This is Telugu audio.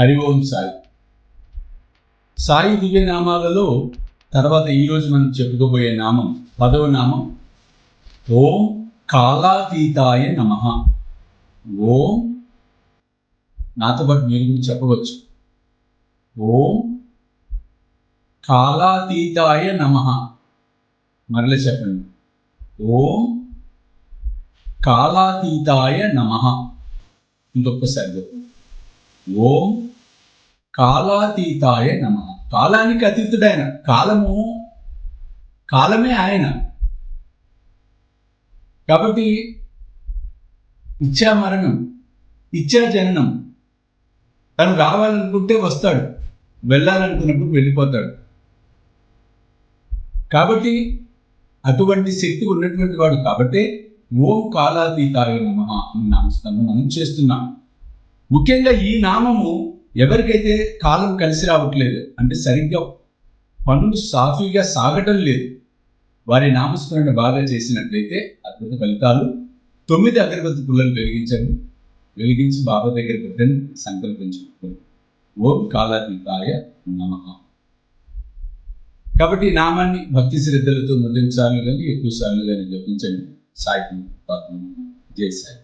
హరి ఓం సాయి. సాయి దివ్యనామాలలో తర్వాత ఈరోజు మనం చెప్పుకోబోయే నామం 10వ నామం ఓం కాలాతీతాయ నమః. ఓం నాతో పాటు మీరు కూడా చెప్పవచ్చు. ఓం కాలాతీతాయ నమః. మరలా చెప్పండి. ఓం కాలాతీతాయ నమః. ఇంకొకసారి ఓం కాలాతీతాయ నమః. కాలానికి అతీతుడైన, కాలమే ఆయన. కాబట్టి ఇచ్చా మరణం, ఇచ్చా జననం. తను రావాలనుకుంటే వస్తాడు, వెళ్ళాలనుకున్నప్పుడు వెళ్ళిపోతాడు. కాబట్టి అటువంటి శక్తి ఉన్నటువంటి వాడు. కాబట్టి ఓం కాలాతీతాయ నమః అని నామస్మరణ మనం చేస్తున్నాం. ముఖ్యంగా ఈ నామము ఎవరికైతే కాలం కలిసి రావట్లేదు, అంటే సరిగ్గా పనులు సాఫీగా సాగటం లేదు, వారి నామస్మరణ బాగా చేసినట్లయితే అద్భుత ఫలితాలు. 9 అగరబత్తి పుల్లలు వెలిగించి బాబా దగ్గర పెట్టని సంకల్పించుకోండి. ఓం కాలాతీతాయ నమః. కాబట్టి ఈ నామాన్ని భక్తి శ్రద్ధలతో మొదటి సార్లు కానీ ఎక్కువ సార్లు కానీ జపించండి. సాయి జై సాయి.